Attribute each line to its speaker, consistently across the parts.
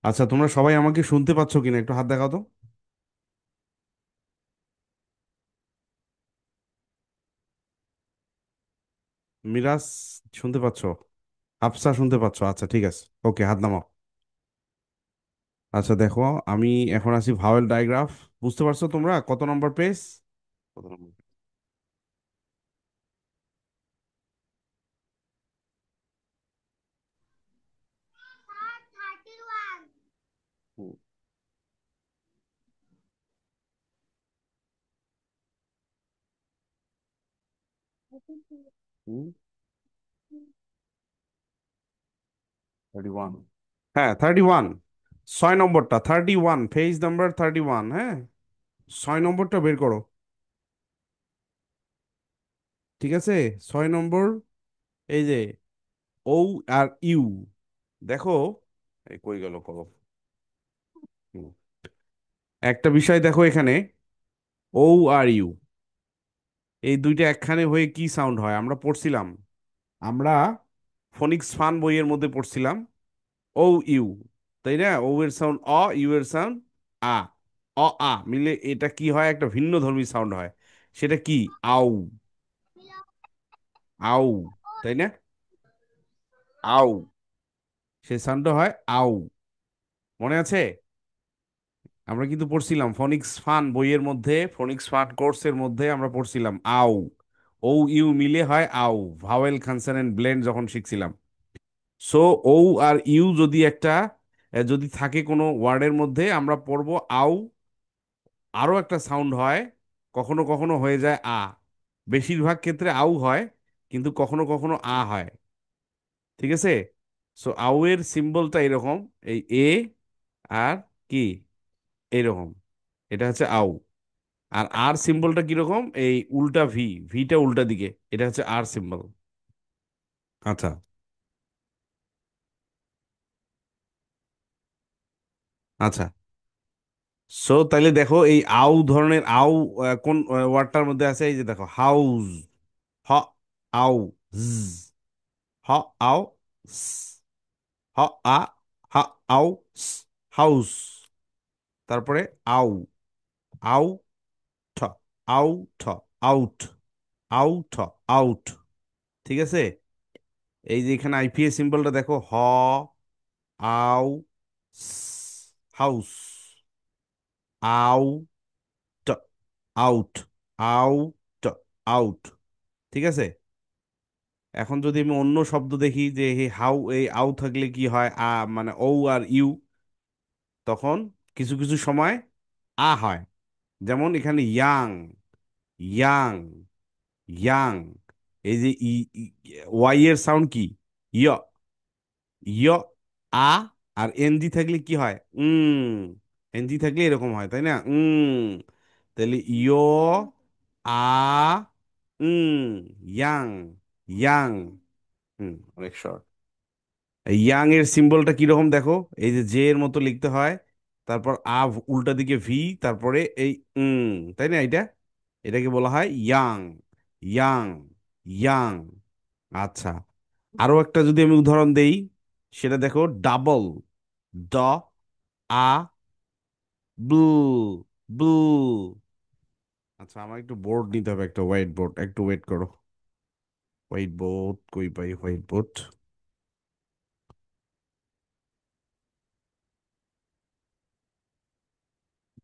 Speaker 1: আচ্ছা, তোমরা সবাই আমাকে শুনতে পাচ্ছ কিনা একটু হাত দেখাও তো। মিরাজ, শুনতে পাচ্ছ? আফসা, শুনতে পাচ্ছ? আচ্ছা, ঠিক আছে। ওকে, হাত নামাও। আচ্ছা, দেখো, আমি এখন আছি ভাওয়েল ডায়াগ্রাফ। বুঝতে পারছো তোমরা কত নম্বর পেজ? কত নম্বর? হুম, হুম, 31। হ্যাঁ, 31। 6 নম্বরটা 31, পেজ নাম্বার 31। হ্যাঁ, 6 নম্বরটা বের করো। ঠিক আছে, 6 নম্বর। এই যে ও আর ইউ, দেখো। এই কই গেল কলম? হুম। একটা বিষয় দেখো এখানে, ও আর ইউ, এই দুইটা একখানে হয়ে কি সাউন্ড হয় আমরা পড়ছিলাম। আমরা ফোনিক্স ফান বইয়ের মধ্যে পড়ছিলাম ও ইউ, তাই না? ও এর সাউন্ড অ, ইউ এর সাউন্ড আ। অ আ মিলে এটা কি হয়, একটা ভিন্ন ধর্মী সাউন্ড হয়। সেটা কি? আউ। আউ, তাই না? আউ, সেই সাউন্ডটা হয় আউ। মনে আছে? আমরা কিন্তু পড়ছিলাম ফোনিক্স ফান বইয়ের মধ্যে, ফোনিক্স ফান কোর্সের মধ্যে আমরা পড়ছিলাম আউ। ও ইউ মিলে হয় আউ। ভাওয়েল কনসোনেন্ট ব্লেন্ড যখন শিখছিলাম। সো ও আর ইউ যদি একটা যদি থাকে কোনো ওয়ার্ডের মধ্যে, আমরা পড়বো আউ। আরও একটা সাউন্ড হয়, কখনো কখনো হয়ে যায় আ। বেশিরভাগ ক্ষেত্রে আউ হয়, কিন্তু কখনো কখনো আ হয়। ঠিক আছে? সো আউ এর সিম্বলটা এরকম, এই এ আর কি, এরকম। এটা হচ্ছে আউ। আর আর সিম্বলটা কিরকম, এই উল্টা ভি, ভিটা উল্টা দিকে, এটা হচ্ছে আর সিম্বল। আচ্ছা। আচ্ছা, সো তাইলে দেখো এই আউ ধরনের আউ কোন ওয়ার্ডটার মধ্যে আছে? এই যে দেখো, হাউস। হ আউ জ, হ আউ স, হ আ, হা আউ স, হাউস। তারপরে আউ, আউ ঠ, আউ ঠ, আউট, আউ ঠ, আউট। ঠিক আছে? এই যে এখানে আইপিএস সিম্বলটা দেখো, হ আউ স, হাউস। আউ ট, আউট, আউ ট, আউট। ঠিক আছে? এখন যদি আমি অন্য শব্দ দেখি যে হাউ, এই আউ থাকলে কি হয়, মানে ও আর ইউ, তখন কিছু কিছু সময় আ হয়। যেমন এখানে ইয়াং, ইয়াং, ইয়াং। এই যে ওয়াই এর সাউন্ড কি? ইয়, ইয়, আ। আর এনজি থাকলে কি হয়? এনজি থাকলে এরকম হয়, তাই না? তাহলে ইয়, আ, ইয়াং, ইয়াং। অনেক শর্ট। ইয়াং এর সিম্বলটা কিরকম দেখো, এই যে জে এর মতো লিখতে হয়, তারপর উল্টা দিকে ভি, তারপরে এই উম, তাই না? এটাকে বলা হয় ইয়াং, ইয়াং, ইয়াং। আচ্ছা, আরো একটা যদি আমি উদাহরণ দেই, সেটা দেখো, ডাবল, ড আ, ব্লু, ব্লু। আচ্ছা, আমার একটু বোর্ড নিতে হবে, একটা হোয়াইট বোর্ড, একটু ওয়েট করো। হোয়াইট বোর্ড কই পাই? হোয়াইট বোর্ড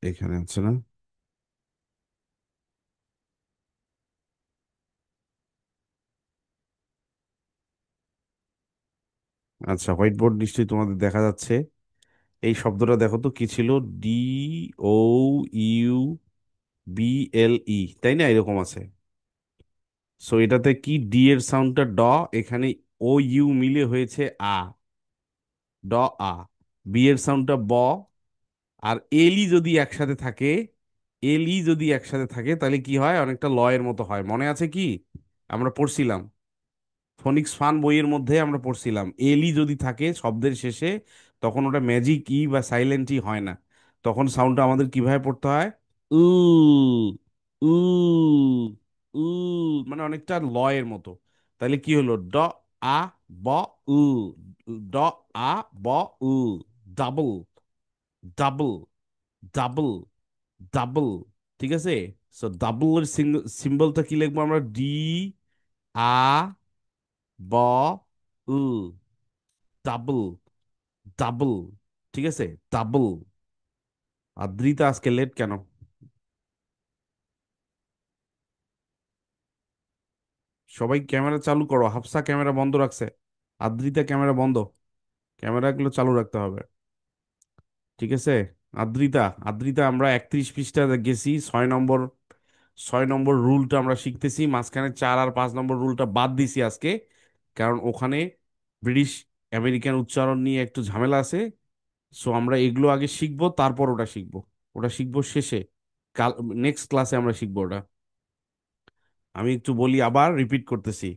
Speaker 1: এখানে আছে না? আচ্ছা, হোয়াইট বোর্ড নিশ্চয়ই তোমাদের দেখা যাচ্ছে। এই শব্দটা দেখো তো কি ছিল, D O U B L E, তাই না? এরকম আছে। সো এটাতে কি, ডি এর সাউন্ডটা ড, এখানে ও ইউ মিলে হয়েছে আ, ড আ। বি এর সাউন্ডটা ব। আর এল ই যদি একসাথে থাকে, এল ই যদি একসাথে থাকে তাহলে কি হয়, অনেকটা লয়ের মতো হয়। মনে আছে কি? আমরা পড়ছিলাম ফোনিক্স ফান বইয়ের মধ্যে, আমরা পড়ছিলাম এল ই যদি থাকে শব্দের শেষে, তখন ওটা ম্যাজিক ই বা সাইলেন্ট ই হয় না। তখন সাউন্ডটা আমাদের কিভাবে পড়তে হয়? উ, উ, উ, মানে অনেকটা লয়ের মতো। তাহলে কি হলো, ড আ ব উ, ড আ ব উ, ডাবল, ডাবল, ডাবল, ডাবল। ঠিক আছে। সো ডাবলের সিম্বলটা কি লিখবো আমরা? ডি আ ব ল, ডাবল, ডাবল। ঠিক আছে, ডাবল। আর দ্রিতা আজকে লেট কেন? সবাই ক্যামেরা চালু করো, হাফসা ক্যামেরা বন্ধ রাখছে, আদ্রিতা ক্যামেরা বন্ধ, ক্যামেরাগুলো চালু রাখতে হবে। ঠিক আছে। আদ্রিতা, আদ্রিতা আমরা 31 পৃষ্ঠা গেছি, 6 নম্বর, 6 নম্বর রুলটা আমরা শিখতেছি, মাঝখানে 4 আর 5 নম্বর রুলটা বাদ দিছি আজকে, কারণ ওখানে ব্রিটিশ আমেরিকান উচ্চারণ নিয়ে একটু ঝামেলা আছে। সো আমরা এগুলো আগে শিখবো, তারপর ওটা শিখবো, ওটা শিখবো শেষে, কাল নেক্সট ক্লাসে আমরা শিখবো ওটা। আমি একটু বলি, আবার রিপিট করতেছি,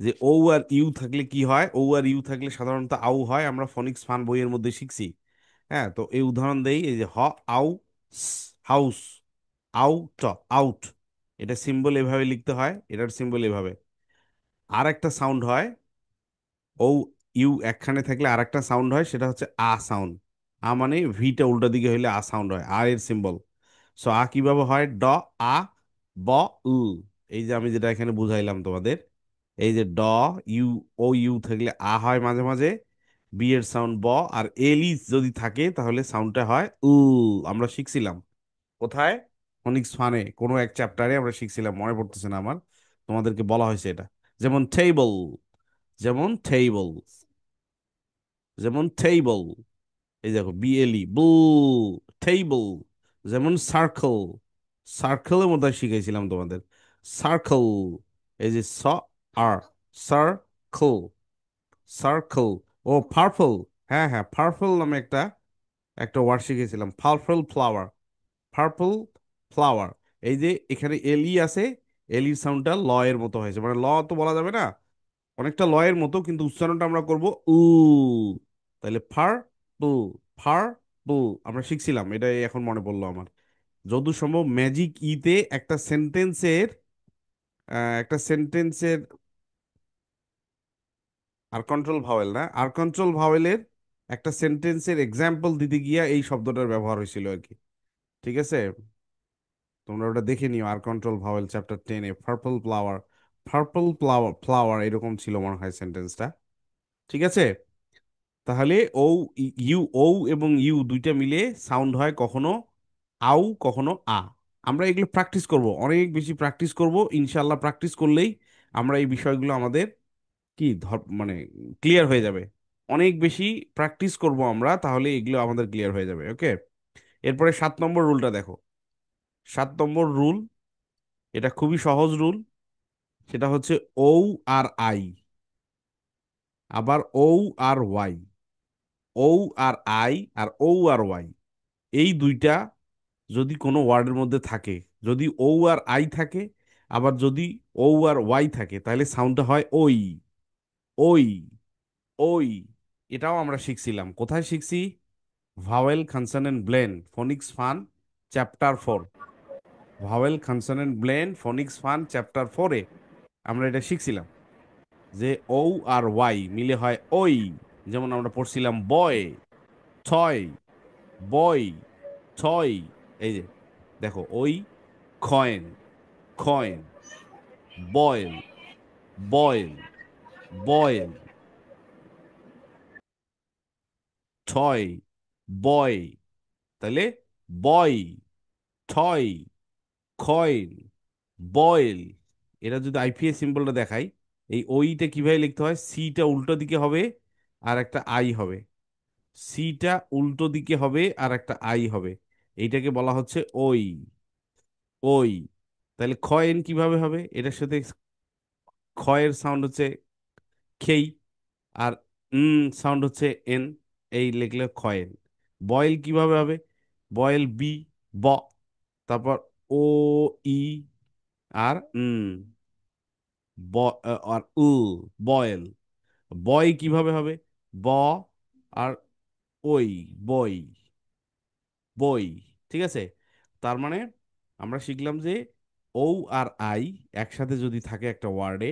Speaker 1: যে ও আর ইউ থাকলে কি হয়, ও আর ইউ থাকলে সাধারণত আউ হয়, আমরা ফনিক্স ফান বইয়ের মধ্যে শিখছি। হ্যাঁ, তো এই উদাহরণ দেই, এই যে আউ, হাউস, আউট, আউট, এটা সিম্বল এভাবে লিখতে হয়, এটার সিম্বল এভাবে। আর একটা সাউন্ড হয়, ও ইউ একখানে থাকলে আর একটা সাউন্ড হয়, সেটা হচ্ছে আ সাউন্ড। আ মানে ভিটা উল্টা দিকে হইলে আ সাউন্ড হয়, আর এর সিম্বল। সো আ কিভাবে হয়? ড, আ, ব, ল। এই যে আমি যেটা এখানে বুঝাইলাম তোমাদের, এই যে ড, ইউ, ও ইউ থাকলে আ হয় মাঝে মাঝে, বি এর সাউন্ড ব, আর এল ই যদি থাকে তাহলে সাউন্ডটা হয় আমরা শিখছিলাম কোথায়? ফনিক্স ফানে কোনো এক চ্যাপ্টারে আমরা শিখছিলাম, মনে পড়তেছে না আমার, তোমাদেরকে বলা হয়েছে এটা। যেমন টেবল, যেমন টেবল, যেমন টেবল, এই দেখো বিএলই বুল, টেবল। যেমন সার্কেল, সার্কেলের মধ্যে শিখাইছিলাম তোমাদের, সার্কেল। এই যে আর, সার্কেল, সার্কেল। ও পার্পল, হ্যাঁ হ্যাঁ, পার্পল নামে একটা একটা ওয়ার্ড শিখেছিলাম, পার্পল ফ্লাওয়ার, পার্পল ফ্লাওয়ার। এই যে এখানে এলই আছে, এলির সাউন্ডটা ল এর মতো হয়েছে, মানে ল তো বলা যাবে না, অনেকটা লয়ের মতো, কিন্তু উচ্চারণটা আমরা করব উ। তাহলে ফার পু, ফার পু, আমরা শিখছিলাম, এটা এখন মনে পড়লো আমার। যত সম্ভব ম্যাজিক ইতে একটা সেন্টেন্সের আর কন্ট্রোল ভাওয়েল না, আর কন্ট্রোল ভাওয়েলের একটা সেন্টেন্সের এক্সাম্পল দিতে গিয়া এই শব্দটার ব্যবহার হয়েছিল আর কি। ঠিক আছে, তোমরা ওটা দেখে নিও, আর কন্ট্রোল ভাওয়েল চ্যাপ্টার 10-এ, purple flower, purple flower, flower এরকম ছিল মনে হয় সেন্টেন্সটা। ঠিক আছে। তাহলে ও, ইউ, ও এবং ইউ দুইটা মিলে সাউন্ড হয় কখনো আউ, কখনো আ। আমরা এগুলো প্র্যাকটিস করব, অনেক বেশি প্র্যাকটিস করব, ইনশাল্লাহ প্র্যাকটিস করলেই আমরা এই বিষয়গুলো আমাদের কি মানে ক্লিয়ার হয়ে যাবে। অনেক বেশি প্র্যাকটিস করব আমরা, তাহলে এগুলো আমাদের ক্লিয়ার হয়ে যাবে। ওকে। এরপরে 7 নম্বর রুলটা দেখো, 7 নম্বর রুল, এটা খুবই সহজ রুল, সেটা হচ্ছে ও আর আই, আবার O R Y, O R I, R O R Y, এই দুইটা যদি কোনো ওয়ার্ডের মধ্যে থাকে, যদি ও আর আই থাকে, আবার যদি ও আর ওয়াই থাকে, তাহলে সাউন্ডটা হয় ওই, ওই, ওই। এটাও আমরা শিখছিলাম, কোথায় শিখছি? Vowel consonant blend phonics fun chapter 4, vowel consonant blend phonics fun chapter 4-এ আমরা এটা শিখছিলাম, যে ও আর ওয়াই মিলে হয় ওই। যেমন আমরা পড়ছিলাম বয়, ছয়, বয়, ছয়। এই যে দেখো, ওই, coin, coin, boil, boil, boil, ছয়, বয়, তাহলে বয়, ছয়, কয়েন, বয়েল। এটা যদি আইপিএস সিম্বলটা দেখাই, এই ওইটা কিভাবে লিখতে হয়? সিটা উল্টো দিকে হবে, আর একটা আই হবে, সিটা উল্টো দিকে হবে আর একটা আই হবে, এইটাকে বলা হচ্ছে ওই, ওই। তাহলে কয়েন কিভাবে হবে? এটার সাথে খয়ের সাউন্ড হচ্ছে খেই, আর সাউন্ড হচ্ছে এন, এই লিখলে কয়েন। বয়েল কিভাবে হবে? বয়েল বি, ব, তারপর ও, ই, আর ব, আর বয়েল। বয় কিভাবে হবে? ব, আর ওই, বই, বই। ঠিক আছে। তার মানে আমরা শিখলাম যে ও আর আই একসাথে যদি থাকে একটা ওয়ার্ডে,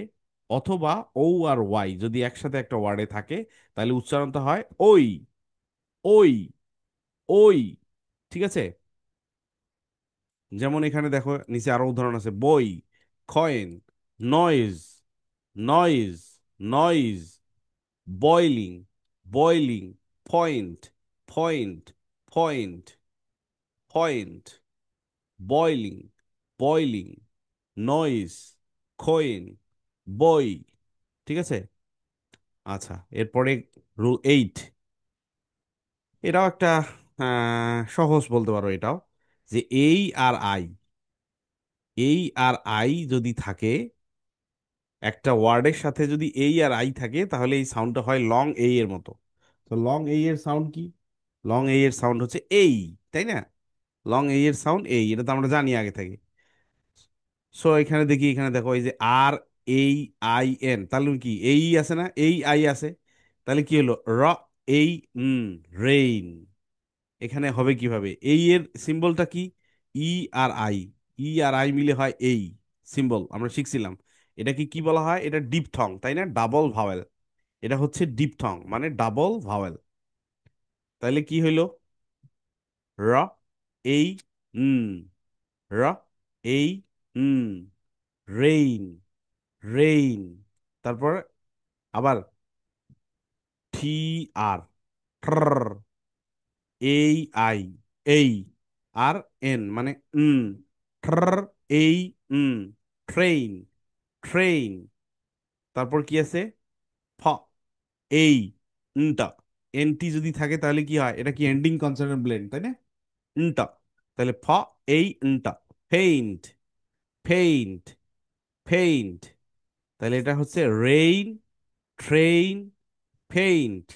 Speaker 1: অথবা ও আর ওয়াই যদি একসাথে একটা ওয়ার্ডে থাকে, তাহলে উচ্চারণটা হয় ওই, ওই। ওই, ঠিক আছে। যেমন এখানে দেখো নিচে আরো উদাহরণ আছে, বই, coin, noise, noise, noise, boiling, boiling, point, point, point, point, boiling, boiling, noise, coin, বই, ঠিক আছে। আচ্ছা, এরপরে রুল 8, এটাও একটা সহজ বলতে পারো এটাও, যে এই আর আই, এই আর আই যদি থাকে, একটা ওয়ার্ডের সাথে যদি এই আর আই থাকে, তাহলে এই সাউন্ডটা হয় লং এই এর মতো। তো লং এই এর সাউন্ড কি? লং এই এর সাউন্ড হচ্ছে এই, তাই না? লং এই এর সাউন্ড এই, এটা তো আমরা জানি আগে থেকে। সো এখানে দেখি, এখানে দেখো এই যে আর এই আই এন, তাহলে কি এই আছে না, এই আই আছে, তাহলে কি হলো র এই রেইন। এখানে হবে কিভাবে, এই এর সিম্বলটা কি, ই আর আই, ই আর আই মিলে হয় এই সিম্বল, আমরা শিখছিলাম। এটা কি কি বলা হয়, এটা ডিপথং, তাই না, ডাবল ভাওয়েল। এটা হচ্ছে ডিপথং মানে ডাবল ভাওয়েল। তাইলে কি হইলো, র এই উম, র এই উম, রেইন, রেইন। তারপর আবার টি আর, এই আই, এই আর এন মানে ট্র, এই উম, ট্রেইন, ট্রেইন। তারপর কি আছে, ফ এই নটা, এনটি যদি থাকে তাহলে কি হয়, এটা কি এন্ডিং কনসোনেন্ট ব্লেন্ড, তাই না, নটা। তাহলে ফ এই নটা, ফেইন্ট, ফেইন্ট, ফেইন্ট। তাহলে এটা হচ্ছে রেইন, ট্রেইন, ফেইন্ট।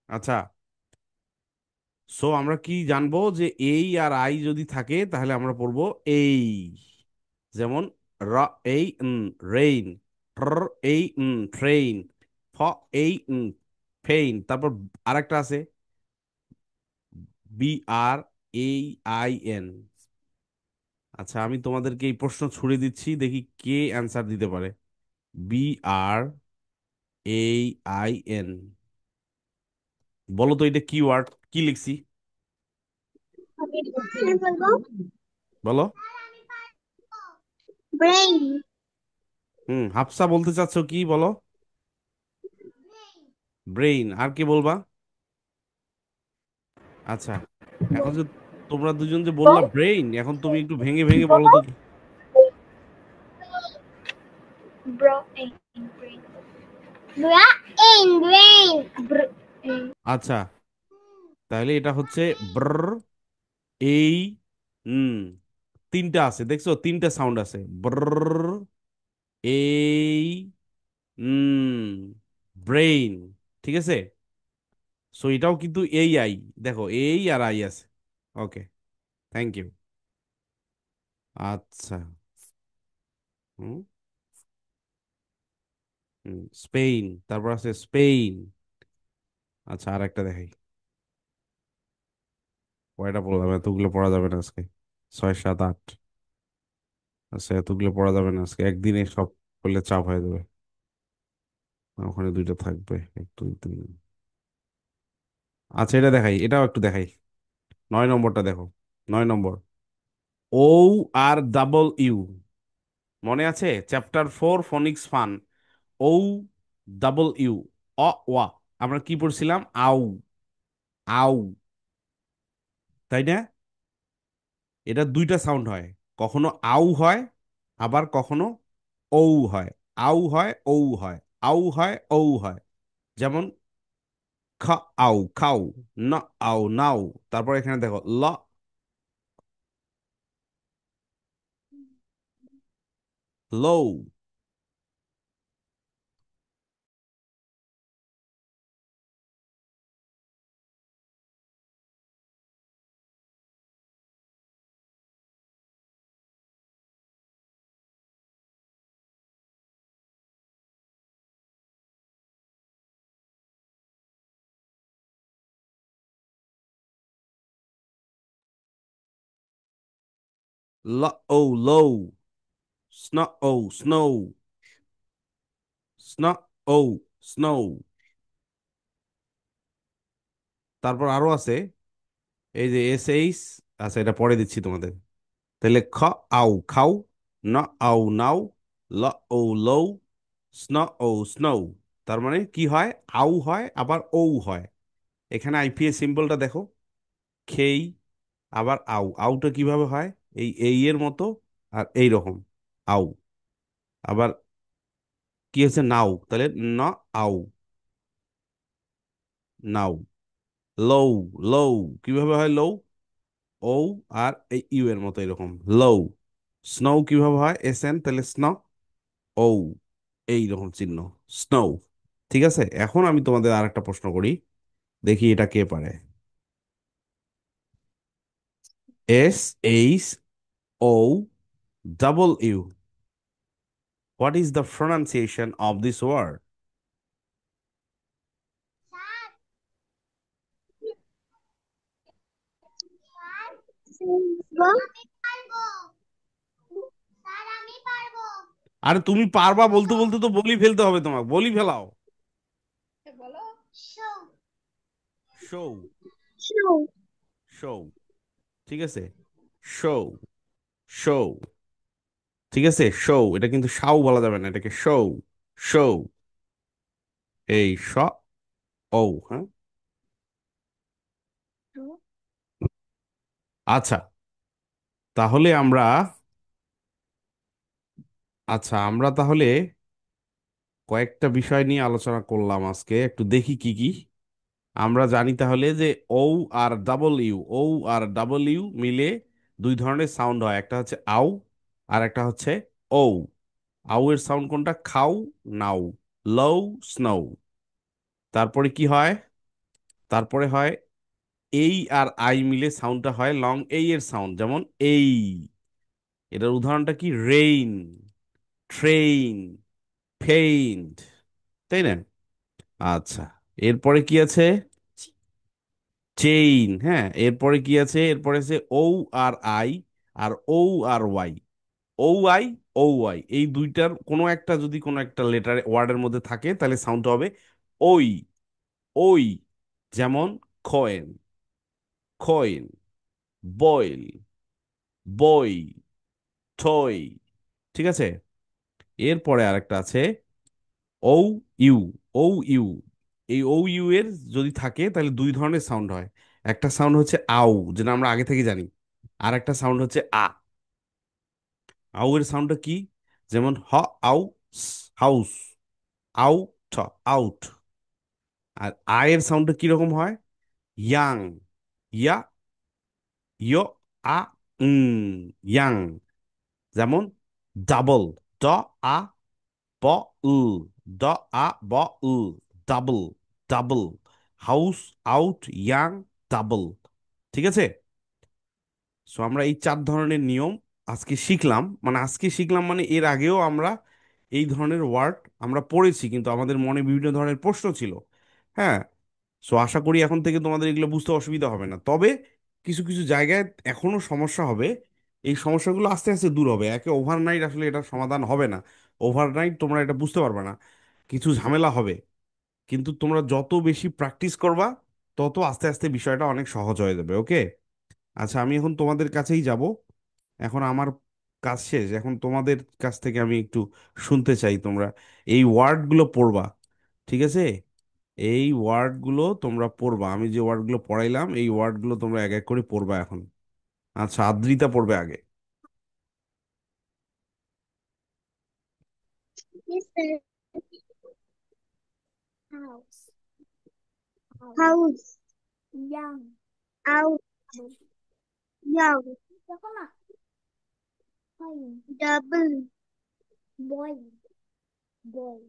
Speaker 1: আচ্ছা, সো আমরা কি জানবো, যে এই আর আই যদি থাকে তাহলে আমরা পড়বো এই। যেমন র এই রেইন, ট্র এই ট্রেইন, ফ এই ফেইন। তারপর আরেকটা আছে, বি আর এই আই এন। আচ্ছা, আমি তোমাদেরকে এই প্রশ্ন ছুড়ে দিচ্ছি, দেখি কে অ্যান্সার দিতে পারে। বি আর এই আই এন, বলো তো এটা কি ওয়ার্ড, কি লিখছি, বলো।
Speaker 2: ব্রেইন।
Speaker 1: হাফসা বলতে চাচ্ছ কি, বলো। ব্রেইন, আর কি বলবা? আচ্ছা, এখন যে তোমরা দুজন যে বললা ব্রেইন, এখন তুমি একটু ভেঙে ভেঙে বলো তো।
Speaker 2: Brain, brain, brain.
Speaker 1: আচ্ছা, তাহলে এটা হচ্ছে ব্র এই হুম, তিনটা আছে দেখছো, তিনটা সাউন্ড আছে, ব্র এই ব্রেইন, ঠিক আছে। সো এটাও কিন্তু এই আই, দেখো এই আর আই আছে। ওকে, থ্যাংক ইউ। আচ্ছা, হুম, স্পেন, তারপর আছে স্পেন। আচ্ছা, আর একটা দেখাই, কয়টা পড়লাম, এতগুলো পড়া যাবে না আজকে, 6 7 8। আচ্ছা, এতগুলো পড়া যাবে না আজকে, একদিনে সব করলে চাপ হয়ে যাবে। ওখানে দুইটা থাকবে, 1 2 3। আচ্ছা, এটা দেখাই, এটাও একটু দেখাই, 9 নম্বরটা দেখো, 9 নম্বর, ও আর ডাবল ইউ, মনে আছে chapter 4 ফনিক্স fun, O double you, অ ওয়া, আমরা কি পড়ছিলাম, আউ, আউ, তাই না? এটা দুইটা সাউন্ড হয়, কখনো আউ হয়, আবার কখনো ঔ হয়, আউ হয় ঔ হয়, আউ হয় ঔ হয়। যেমন খা আউ খাও, না আউ নাও। তারপর এখানে দেখো ল, লৌ। ও low, snow, ও snow। তারপর আরো আছে, এই যে এইচ, আচ্ছা এটা পরে দিচ্ছি তোমাদের। তাহলে আউ খাও, ন আউ নাও, ল ও লৌ, স্ন ও স্নো। তার মানে কি হয়, আউ হয় আবার ও হয়। এখানে আইপিএস সিম্বলটা দেখো, খেই আবার আউটা কিভাবে হয়, এই এর মতো আর এই রকম আউ। আবার কি হচ্ছে নাও, তাহলে ন আউ, নাও। লৌ, লৌ কিভাবে হয় লৌ, ও আর এই ইউ এর মতো এরকম লৌ। স্নো কিভাবে হয় এস এন, তাহলে স্নো, ও এই রকম চিহ্ন, স্নো। ঠিক আছে, এখন আমি তোমাদের আর একটা প্রশ্ন করি, দেখি এটা কে পারে। SHOW, what is the pronunciation of this word?
Speaker 2: Silver.
Speaker 1: আরে তুমি পারবা বলতে বলতে তো বলি ফেলতে হবে, তোমাকে বলি ফেলাও। Show,
Speaker 2: Show.
Speaker 1: শো, ঠিক আছে, শো, শো, ঠিক আছে, শো। এটা কিন্তু শাও বলা যাবে না, এটাকে শো, শো, এই ও, হ্যাঁ। আচ্ছা, তাহলে আমরা, আমরা তাহলে কয়েকটা বিষয় নিয়ে আলোচনা করলাম আজকে, একটু দেখি কি কি আমরা জানি। তাহলে যে ও আর double you, O R double you মিলে দুই ধরনের সাউন্ড হয়, একটা হচ্ছে আউ আর একটা হচ্ছে ও। আউ এর সাউন্ড কোনটা, খাও, নাও, লও, স্নো। তারপরে কি হয়, তারপরে হয় এই আর আই মিলে সাউন্ডটা হয় লং এই এর সাউন্ড, যেমন এই। এটার উদাহরণটা কি, রেইন, ট্রেইন, পেইন্ট, তাই না? আচ্ছা, এরপরে কি আছে, চেইন, হ্যাঁ। এরপরে কি আছে, এরপরে আছে O R I R O R Y. O I, O Y এই দুইটার কোনো একটা যদি কোনো একটা লেটার ওয়ার্ডের মধ্যে থাকে তাহলে সাউন্ড হবে ওই, ওই। যেমন কয়েন, কয়েন, বয়েল, বই, টয়। ঠিক আছে, এরপরে আরেকটা আছে ও ইউ, ও ইউ। এই ও ইউ এর যদি থাকে তাহলে দুই ধরনের সাউন্ড হয়, একটা সাউন্ড হচ্ছে আউ, যেটা আমরা আগে থেকে জানি, আর একটা সাউন্ড হচ্ছে আউ এর সাউন্ডটা কি, যেমন আউ, হাউস, আউট, আউট। আর এর সাউন্ডটা কিরকম হয়, ইয়াং, ইয়া, ইয়, আ, ইয়াং। যেমন ডাবল, ড, আ, ব, উ, ড, আ, ব, উ, double, double. House, out, young, double. ঠিক আছে, সো আমরা এই চার ধরনের নিয়ম আজকে শিখলাম, মানে আজকে শিখলাম মানে এর আগেও আমরা এই ধরনের ওয়ার্ড আমরা পড়েছি, কিন্তু আমাদের মনে বিভিন্ন ধরনের প্রশ্ন ছিল। হ্যাঁ, সো আশা করি এখন থেকে তোমাদের এগুলো বুঝতে অসুবিধা হবে না, তবে কিছু কিছু জায়গায় এখনো সমস্যা হবে। এই সমস্যাগুলো আস্তে আস্তে দূর হবে, একে ওভারনাইট আসলে এটার সমাধান হবে না। ওভারনাইট তোমরা এটা বুঝতে পারবে না, কিছু ঝামেলা হবে, কিন্তু তোমরা যত বেশি প্র্যাকটিস করবা তত আস্তে আস্তে বিষয়টা অনেক সহজ হয়ে যাবে। ওকে, আচ্ছা আমি এখন তোমাদের কাছেই যাব, এখন আমার কাজ শেষ, এখন তোমাদের কাছ থেকে আমি একটু শুনতে চাই, তোমরা এই ওয়ার্ডগুলো পড়বা, ঠিক আছে? এই ওয়ার্ডগুলো তোমরা পড়বা, আমি যে ওয়ার্ডগুলো পড়াইলাম এই ওয়ার্ডগুলো তোমরা এক এক করে পড়বা এখন। আচ্ছা, আদ্রিতা পড়বে আগে।
Speaker 2: Yes, sir. House. House. Young. Out. Young. Double. Boy. Boy.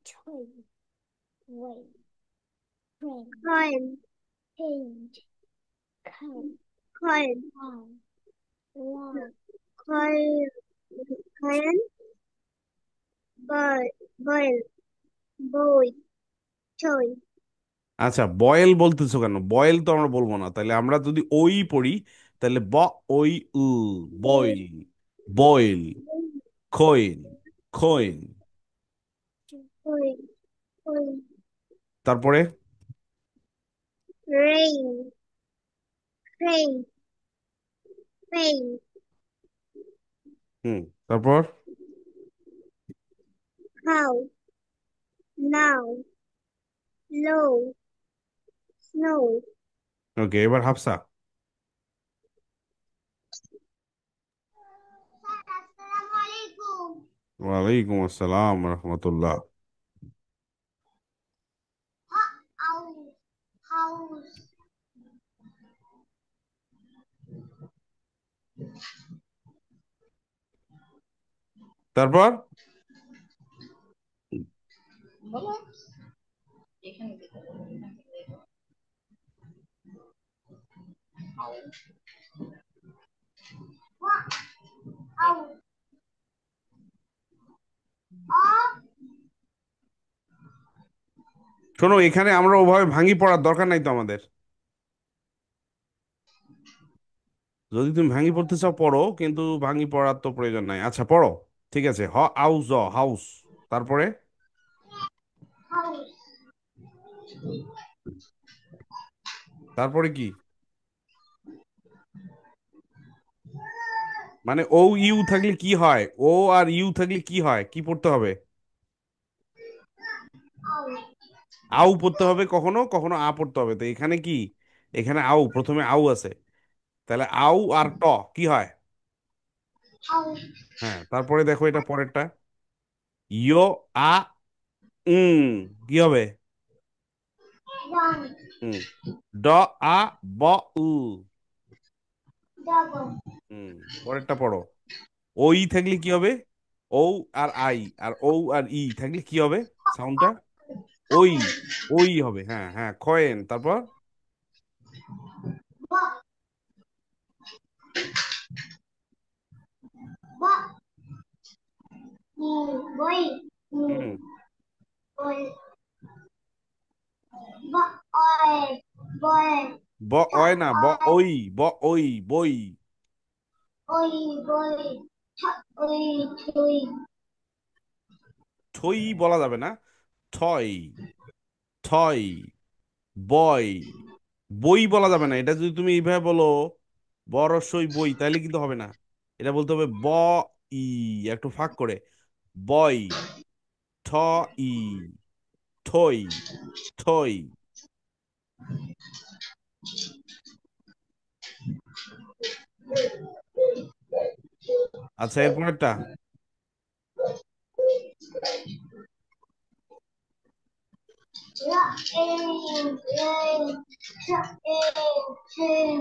Speaker 2: Toy. Way. Train. Coin. Page. Cow. Coin. Cow. Log. Coin. Coin. Boy. Boy. Boy. Toy.
Speaker 1: আচ্ছা, বয়েল বলতেছো কেন, বয়েল তো আমরা বলবো না, তাহলে আমরা যদি ওই পড়ি তাহলে ব ওই উ, বইল, বইল, খৈল, খৈল।
Speaker 2: Coin. Coin.
Speaker 1: তারপরে
Speaker 2: Rain. Rain. Rain.
Speaker 1: হুম, তারপর
Speaker 2: How. Now. Low. Snow.
Speaker 1: ওকে, এবার হাফসা। ওয়ালাইকুম আসসালাম রহমতুল্লাহ।
Speaker 2: House. House.
Speaker 1: তারপর
Speaker 2: House. Of.
Speaker 1: শোনো, এখানে আমরা ওভাবে ভাঙি পড়ার দরকার নাই তো আমাদের। যদি তুমি ভাঙি পড়তে চাও পড়ো, কিন্তু ভাঙি পড়ার তো প্রয়োজন নাই। আচ্ছা পড়ো, ঠিক আছে। House, house. তারপরে
Speaker 2: House.
Speaker 1: তারপরে কি? মানে ও ইউ থাকলে কি হয়, ও আর ইউ থাকলে কি হয়, কি পড়তে হবে?
Speaker 2: House.
Speaker 1: আউ পড়তে হবে, কখনো কখনো আ পড়তে হবে। তো এখানে কি, এখানে আউ, প্রথমে আউ আছে, তাহলে আউ আর ট কি হয়?
Speaker 2: House.
Speaker 1: হ্যাঁ, তারপরে দেখো এটা পরেরটা, ইয়ো আ উম, কি হবে?
Speaker 2: Young.
Speaker 1: হুম, ড আ ব উ।
Speaker 2: Double.
Speaker 1: হুম, পরেরটা পড়ো, ও ই থাকলে কি হবে? ও আর আই, আর ও আর ই থাকলে কি হবে সাউন্ডটা? ওই, ওই হবে। হ্যাঁ হ্যাঁ, কয়েন। তারপর
Speaker 2: What? What? Boy.
Speaker 1: Hmm,
Speaker 2: Boy. But I. Boy.
Speaker 1: ব অয় না, ব
Speaker 2: I.
Speaker 1: ওই, ব ওই, বই।
Speaker 2: Boy. Boy. Boy. Toy.
Speaker 1: থই বলা যাবে না, থয়, থয়, বয়। বই বলা যাবে না, এটা যদি তুমি এইভাবে বলো, বরসই বই, তাহলে কিন্তু হবে না। এটা বলতে হবে ব ই, একটু ফাঁক করে, বই, ঠ ই, থই, থই। আচ্ছা, এরপরেরটা
Speaker 2: Rain. Rain. Rain.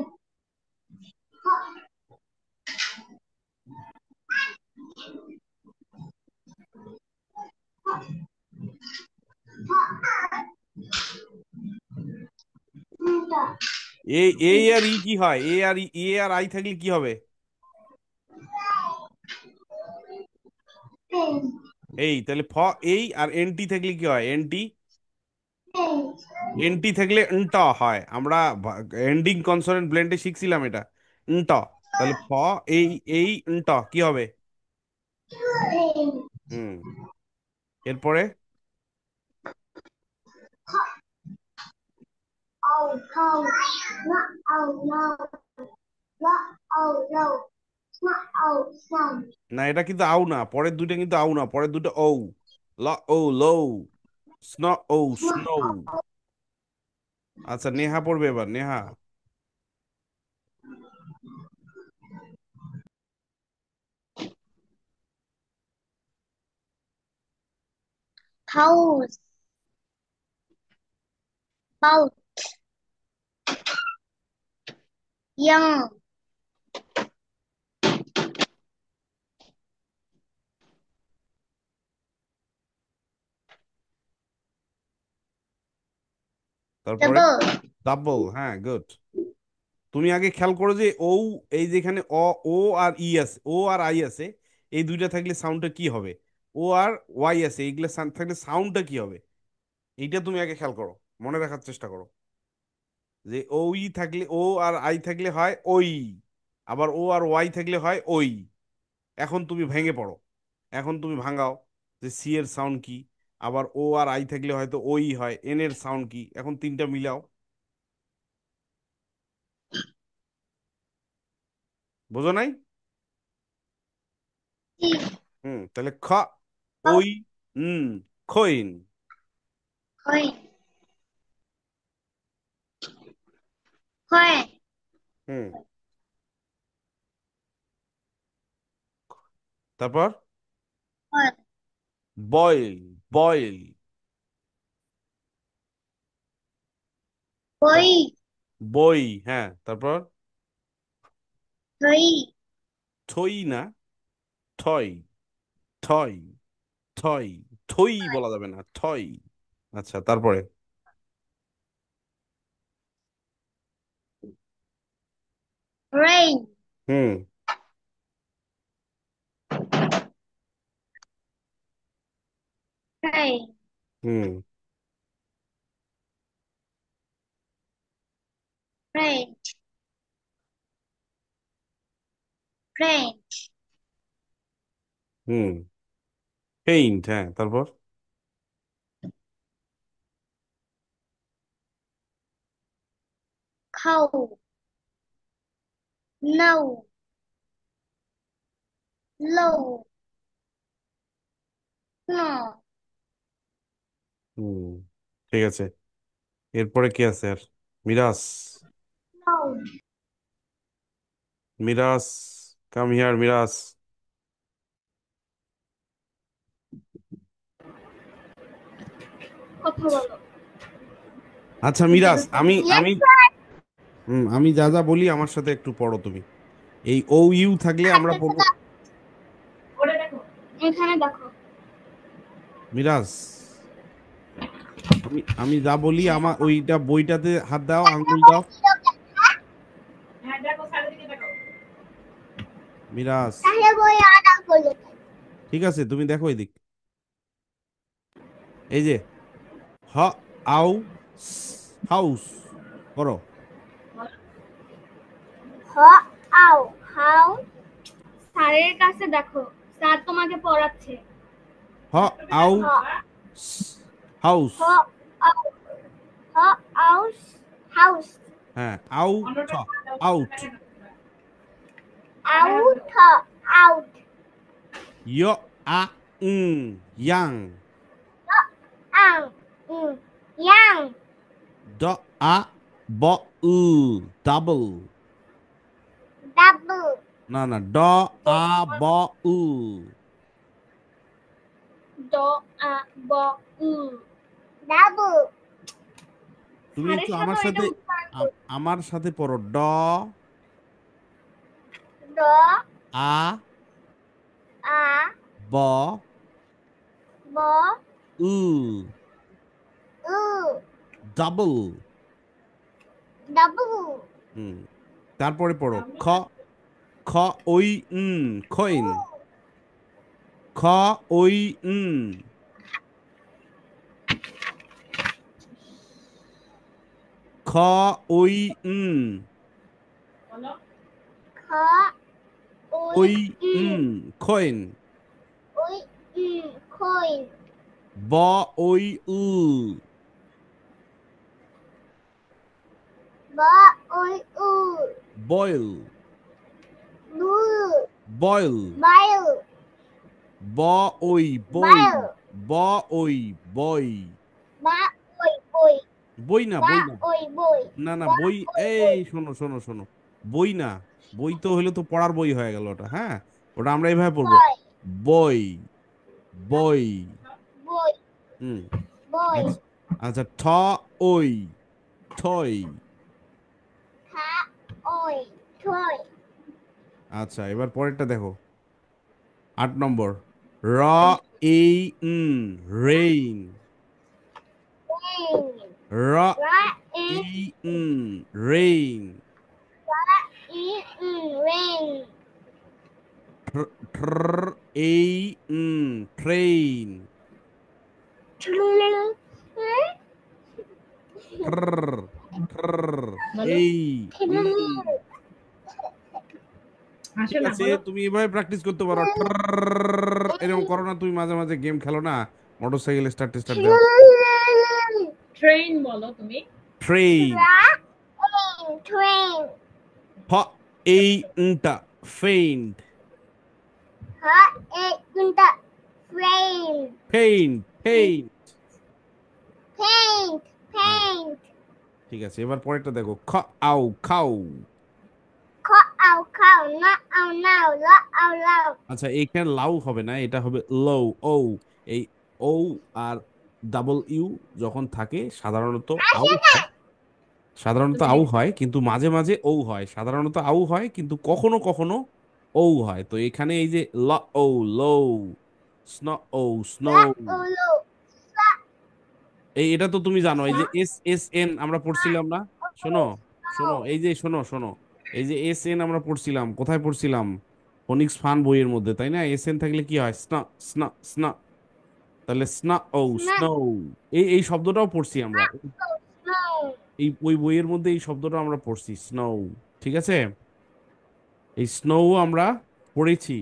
Speaker 1: এ, এ আর ই কি হয়? এ আর এ আর আই থাকলে কি হবে?
Speaker 2: Pin.
Speaker 1: এই তাহলে এই আর এনটি থাকলে কি হয়? এনটি,
Speaker 2: Pin.
Speaker 1: এনটি থাকলে নটা হয়। আমরা এন্ডিং কনসোনেন্ট ব্লেন্ডে শিখছিলাম এটা, নটা। তাহলে এই, এই নটা কি হবে?
Speaker 2: Pin.
Speaker 1: হুম, এরপরে
Speaker 2: Oh, cow. Not oh, no. Not oh, no. Not oh, sun.
Speaker 1: না, এটা কিন্তু আউ না, পরের দুটো কিন্তু আউ না, পরের দুটো ও, ল ও লো, স্ন ও
Speaker 2: Not
Speaker 1: স্নো। আচ্ছা, নেহা পড়বে এবার, Neha.
Speaker 2: house. Boat. Young. The
Speaker 1: তারপরে
Speaker 2: bird.
Speaker 1: ডাবল, হ্যাঁ গুড। তুমি আগে খেয়াল করো যে ও, এই যেখানে ও আর ই আছে, ও আর আই আছে, এই দুইটা থাকলে সাউন্ডটা কি হবে? ও আর ওয়াই আছে, এইগুলা থাকলে সাউন্ডটা কি হবে? এইটা তুমি আগে খেয়াল করো, মনে রাখার চেষ্টা করো যে ও ই থাকলে, ও আর আই থাকলে হয় ওই, আবার ও আর ওয়াই থাকলে হয় ওই। এখন তুমি ভেঙে পড়ো, এখন তুমি ভাঙাও যে সি এর সাউন্ড কি। আবার ও আর আই থাকলে হয়তো ওই হয়, এন এর সাউন্ড কি, এখন তিনটা মিলাও। বোঝো নাই? তাহলে খ, ওই, উম, খইন।
Speaker 2: Coin. Coin.
Speaker 1: হুম, তারপর
Speaker 2: Coin.
Speaker 1: Boil, boil.
Speaker 2: Boy.
Speaker 1: বই, হ্যাঁ, তারপর
Speaker 2: Three.
Speaker 1: থই না, থই, থই, থই, থই বলা যাবে না, থই। আচ্ছা, তারপরে
Speaker 2: Rain.
Speaker 1: হুম,
Speaker 2: Rain.
Speaker 1: হুম,
Speaker 2: Rain. Rain.
Speaker 1: হুম, পেইন্ট, হ্যাঁ, তারপর
Speaker 2: Cow. No. Low. No.
Speaker 1: হুম, ঠিক আছে। এরপরে কি আছে আর? Miraj,
Speaker 2: No.
Speaker 1: Miraj, come here Miraj.
Speaker 2: কথা বলো।
Speaker 1: আচ্ছা মিরাজ, আমি
Speaker 2: Yes,
Speaker 1: আমি আমি যা যা বলি আমার সাথে একটু পড়ো তুমি। এই ও ইউ থাকলে আমরা পড়বো।
Speaker 2: ওটা দেখো, এখানে দেখো।
Speaker 1: মিরাজ, আমি যা বলি আমার ওইটা বইটাতে হাত দাও, আঙ্গুল দাও।
Speaker 2: হ্যাঁ দেখো, চারিদিকে দেখো।
Speaker 1: মিরাজ,
Speaker 2: তাহলে বই আদা করলো।
Speaker 1: ঠিক আছে, তুমি দেখো এদিক। এই যে হ, আউ, হাউস করো।
Speaker 2: হ আও হাউ। স্যারের কাছে দেখো, স্যার তোমাকে পড়াচ্ছে।
Speaker 1: হ, আউ,
Speaker 2: হ
Speaker 1: হাউস।
Speaker 2: হ আও হ আউস হাউস।
Speaker 1: হ্যাঁ, আউ, ঠ, আউট।
Speaker 2: Out out.
Speaker 1: ইয়, আ, ইয়াং।
Speaker 2: আং ইয়াং।
Speaker 1: ড, আ, ব, উ, ডাবল।
Speaker 2: ডাবল।
Speaker 1: না না, ড, আ, ব, উ।
Speaker 2: ড আ ব উ। ডাবল।
Speaker 1: তুমি
Speaker 2: স্যারের
Speaker 1: একটু
Speaker 2: সাথে
Speaker 1: আমার
Speaker 2: এটা
Speaker 1: সাথে
Speaker 2: উচ্চারণ
Speaker 1: আ-
Speaker 2: করো।
Speaker 1: আমার সাথে পড়ো। ড,
Speaker 2: ড
Speaker 1: আ,
Speaker 2: আ
Speaker 1: ব,
Speaker 2: ব
Speaker 1: উ,
Speaker 2: উ।
Speaker 1: ডাবল।
Speaker 2: ডাবল।
Speaker 1: হুম, তারপরে পড়ো খ, খ, ওই, খইন। খ, ওই, খ, ওই,
Speaker 2: খ ওই
Speaker 1: ওই,
Speaker 2: উম
Speaker 1: খইন।
Speaker 2: ওই খই।
Speaker 1: ব, ওই, উ,
Speaker 2: বা ওই উ।
Speaker 1: বয়েল,
Speaker 2: বু
Speaker 1: বয়েল।
Speaker 2: বায়ু।
Speaker 1: ব, ওই, বই,
Speaker 2: বায়ু।
Speaker 1: ব, ওই, বই।
Speaker 2: বা ওই বই।
Speaker 1: বই না,
Speaker 2: বা
Speaker 1: বই না।
Speaker 2: ওই বই।
Speaker 1: না না,
Speaker 2: বা
Speaker 1: বই।
Speaker 2: ওই
Speaker 1: এই
Speaker 2: বই।
Speaker 1: শোনো শোনো শোনো, বই না। বই তো হইলে তো পড়ার বই হয়ে গেল ওটা, হ্যাঁ। ওটা আমরা এইভাবে পড়বো,
Speaker 2: বই।
Speaker 1: বই, বই।
Speaker 2: বই।
Speaker 1: হুম,
Speaker 2: বই।
Speaker 1: আচ্ছা, আচ্ছা, ঠ, ওই, ঠই।
Speaker 2: খা ওই ঠই।
Speaker 1: আচ্ছা, এবার পরেরটা দেখো, 8 নম্বর। র, এই, রেইন।
Speaker 2: রেইন।
Speaker 1: র,
Speaker 2: রা ই
Speaker 1: এই, রেইন।
Speaker 2: রা ই রেইন।
Speaker 1: ট্র, এই, ট্রেইন। ট্র, ট্র, এই, উম,
Speaker 2: আসো
Speaker 1: ঠিক
Speaker 2: না
Speaker 1: আছে,
Speaker 2: বলো।
Speaker 1: তুমি এভাবে প্র্যাকটিস করতে পারো। এরকম করো না, তুমি মাঝে মাঝে গেম খেলো না, মোটরসাইকেল স্টার্ট স্টার্ট দাও।
Speaker 2: ট্রেন বলো তুমি।
Speaker 1: ট্রেন।
Speaker 2: Train.
Speaker 1: ফ এই টা faint.
Speaker 2: Hot egg in the frame.
Speaker 1: Faint faint.
Speaker 2: Paint.
Speaker 1: হ্যাঁ,
Speaker 2: Paint.
Speaker 1: ঠিক আছে, এবার পরেরটা দেখো, আউ খাও।
Speaker 2: Call out cow. Not out now. Not out loud.
Speaker 1: আচ্ছা, এইখানে লাউ হবে না, এটা হবে লৌ। ও, এই ও আর ডাবল ইউ যখন থাকে সাধারণত আউ হয়। সাধারণত
Speaker 2: তুমি
Speaker 1: আউ
Speaker 2: দেখো।
Speaker 1: হয়, কিন্তু মাঝে মাঝে ও হয়। সাধারণত আউ হয়, কিন্তু কখনো কখনো ও হয়। তো এখানে এই যে O, low, snow, O snow.
Speaker 2: Not out loud.
Speaker 1: এটা তো তুমি জানো, এই যে
Speaker 2: Not
Speaker 1: এস এস এন আমরা পড়ছিলাম না? শোনো,
Speaker 2: out
Speaker 1: শোনো,
Speaker 2: loud.
Speaker 1: এই যে শোনো শোনো, এই যে এস এন আমরা পড়ছিলাম, কোথায় পড়ছিলাম? ফোনিক্স ফান বইয়ের মধ্যে, তাই না? এস এন থাকলে কি হয়? স্না, স্না, স্না। তাহলে স্না, ও
Speaker 2: Not
Speaker 1: স্নো। এই শব্দটাও পড়ছি আমরা,
Speaker 2: out snow.
Speaker 1: এই ওই বইয়ের মধ্যে এই শব্দটা আমরা পড়ছি, স্নো। ঠিক আছে, এই স্নো আমরা পড়েছি।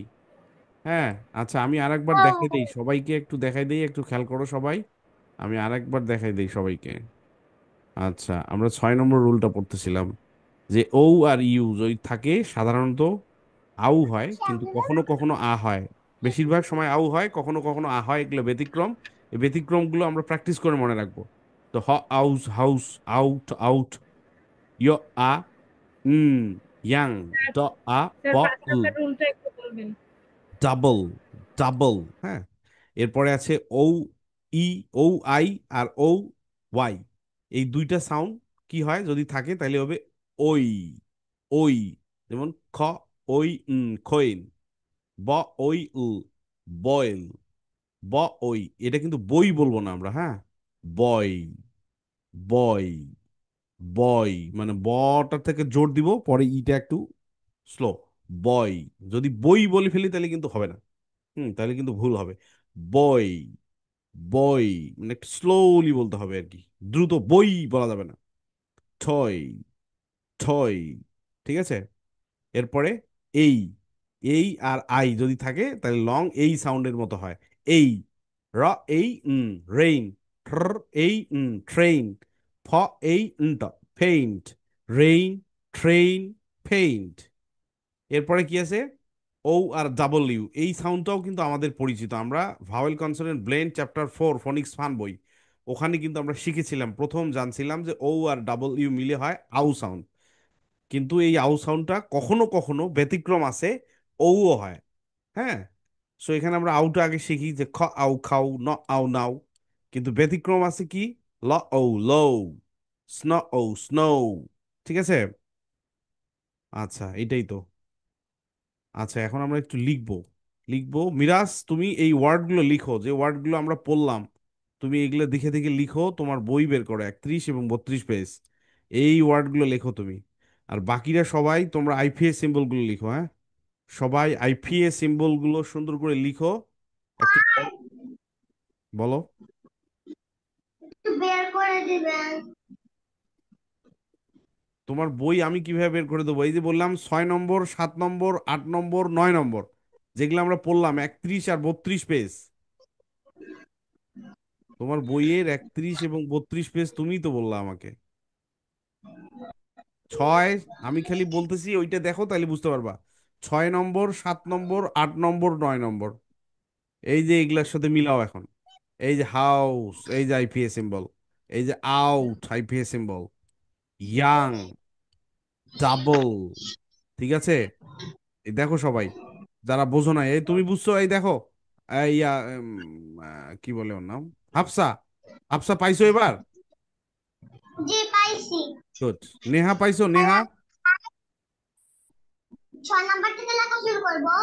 Speaker 1: হ্যাঁ। আচ্ছা, আমি আরেকবার দেখাই দেই
Speaker 2: Oh.
Speaker 1: সবাইকে, একটু দেখাই দেই, একটু খেয়াল করো সবাই। আমি আরেকবার দেখাই দেই সবাইকে। আচ্ছা, আমরা 6 নম্বর রুলটা পড়তেছিলাম, যে ও আর ইউ যদি থাকে সাধারণত আউ হয়, কিন্তু কখনো কখনো আ হয়। বেশিরভাগ সময় আউ হয়, কখনো কখনো আ হয়, এগুলো ব্যতিক্রম। এই ব্যতিক্রমগুলো আমরা প্র্যাকটিস করে মনে রাখবো। তো আউস, হাউস, আউট, আউট, ইয়, আ, উম, ইয়াং, ড, আ,
Speaker 2: স্যার, পাঁচ
Speaker 1: বটল,
Speaker 2: নাম্বার রুলটা একটু বলবেন।
Speaker 1: Double, double. হ্যাঁ, এরপরে আছে ও, ই, ও আই, আর ও ওয়াই। এই দুইটা সাউন্ড কি হয় যদি থাকে, তাহলে হবে ওই, ওই। যেমন খ, ওই, খৈন। ব, ওই, বয়েল। ব, ওই। এটা কিন্তু বই বলবো না আমরা, হ্যাঁ, বয়, বয়, বয়। মানে বটার থেকে জোর দিব, পরে ইটা একটু স্লো। বয়। যদি বই বলে ফেলি তাহলে কিন্তু হবে না। তাহলে কিন্তু ভুল হবে। বই, বই, মানে একটু স্লোলি বলতে হবে আর কি। দ্রুত বই বলা যাবে না। ছয়, ছয়। ঠিক আছে, এরপরে এই, এই আর আই যদি থাকে তাহলে লং এই সাউন্ডের মতো হয়। এই, র, এই, রেইন। ট্র, এই, ট্রেইন। ফ, এই, ফেইন্ট। Rain, train, faint. এরপরে কি আছে? ও আর ডাবল ইউ, এই সাউন্ডটাও কিন্তু আমাদের পরিচিত। আমরা vowel consonant blend chapter 4 ফনিক্স fun বই, ওখানে কিন্তু আমরা শিখেছিলাম, প্রথম জানছিলাম যে ও আর ডাবল ইউ মিলে হয় আউ সাউন্ড। কিন্তু এই আউ সাউন্ডটা কখনো কখনো ব্যতিক্রম আছে, ও হয়। হ্যাঁ। সো এখানে আমরা আউটা আগে শিখি, যে খ, আউ খাও, ন, আউ নাও। কিন্তু ব্যতিক্রম আছে কি? ল, ও লো, স্ন, ও স্নো। ঠিক আছে। আচ্ছা, এটাই তো। আচ্ছা, এখন আমরা একটু লিখবো। লিখবো, মিরাজ তুমি এই ওয়ার্ডগুলো লিখো, যে ওয়ার্ডগুলো আমরা পড়লাম। তুমি এগুলো দেখে দেখে লিখো, তোমার বই বের করো 31 এবং 32 পেজ। এই ওয়ার্ডগুলো লেখো তুমি। আর বাকিরা সবাই তোমরা আইপিএস সিম্বলগুলো লিখো, হ্যাঁ। সবাই আইপিএস সিম্বলগুলো সুন্দর করে লিখো। একটু বলো।
Speaker 2: একটু বের করে দিবেন।
Speaker 1: তোমার বই আমি কিভাবে বের করে দেবো? এই যে বললাম, 6 নম্বর, 7 নম্বর, 8 নম্বর, 9 নম্বর, যেগুলো আমরা পড়লাম 31 আর 32 পেজ। তোমার বইয়ের 31 এবং 32 পেজ, তুমিই তো বললা আমাকে। ছয়, আমি খালি বলতেছি ওইটা দেখো, তাহলে বুঝতে পারবা। 6 নম্বর, 7 নম্বর, 8 নম্বর, 9 নম্বর, এই যে এগুলার সাথে মিলাও এখন। এই যে হাউস, এই যে আইপিএস সিম্বল। এই যে out, IPS symbol. Young, double. ঠিক আছে, এই দেখো সবাই, যারা বোঝো না, এই তুমি বুঝছো, এই দেখো। এই কি বলে ওর নাম? হাফসা। হাফসা পাইছো এবার?
Speaker 2: জি পাইছি।
Speaker 1: গুড। নেহা পাইছো? নেহা?
Speaker 2: 6 নাম্বার থেকে লেখা শুরু করবো।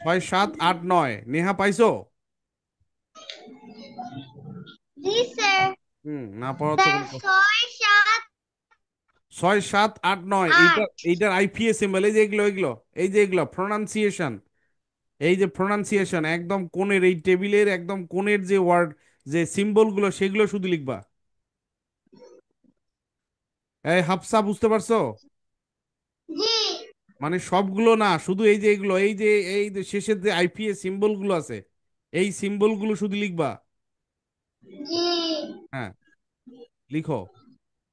Speaker 1: 6, 7, 8, 9, নেহা পাইছো?
Speaker 2: জি স্যার।
Speaker 1: না পাওয়ার তো
Speaker 2: স্যার,
Speaker 1: কোনো কথা।
Speaker 2: 6, 7,
Speaker 1: 6, 7, 8, 9,
Speaker 2: 8।
Speaker 1: এইটার আইপিএস সিম্বল, এই যে এগুলো, এগুলো, এই যে এগুলো প্রোনাউন্সিয়েশন। এই যে প্রোনাউন্সিয়েশন, একদম কোণের, এই টেবিলের একদম কোণের যে ওয়ার্ড, যে সিম্বল গুলো, সেগুলো শুধু লিখবা। এই হাফসা, বুঝতে পারছো?
Speaker 2: জি।
Speaker 1: মানে সবগুলো না, শুধু এই যে এগুলো, এই যে শেষের যে আইপিএস সিম্বল গুলো আছে, এই সিম্বল গুলো শুধু লিখবা।
Speaker 2: জি।
Speaker 1: হ্যাঁ, লিখো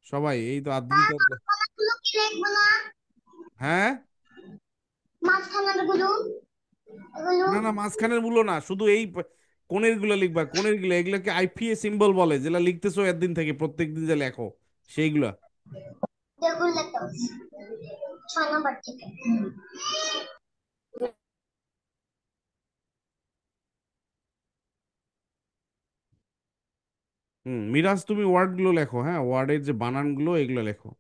Speaker 1: সবাই, এই তো আদ্রিত।
Speaker 2: মাঝখানেরগুলো কি লিখবো না?
Speaker 1: হ্যাঁ,
Speaker 2: মাঝখানের গুলো, এগুলো।
Speaker 1: না না, মাঝখানের গুলো না, শুধু এই কোণের গুলো লিখবা, কোণের গুলো, এগুলোকে আইপিএস সিম্বল বলে, যেটা লিখতেছো একদিন থেকে প্রত্যেক দিন যে লেখো সেইগুলা।
Speaker 2: এগুলো লিখতে হবে 6 নম্বর থেকে।
Speaker 1: মিরাজ তুমি ওয়ার্ড গুলো লেখো, হ্যাঁ, ওয়ার্ডের যে বানান গুলো এগুলো লেখো।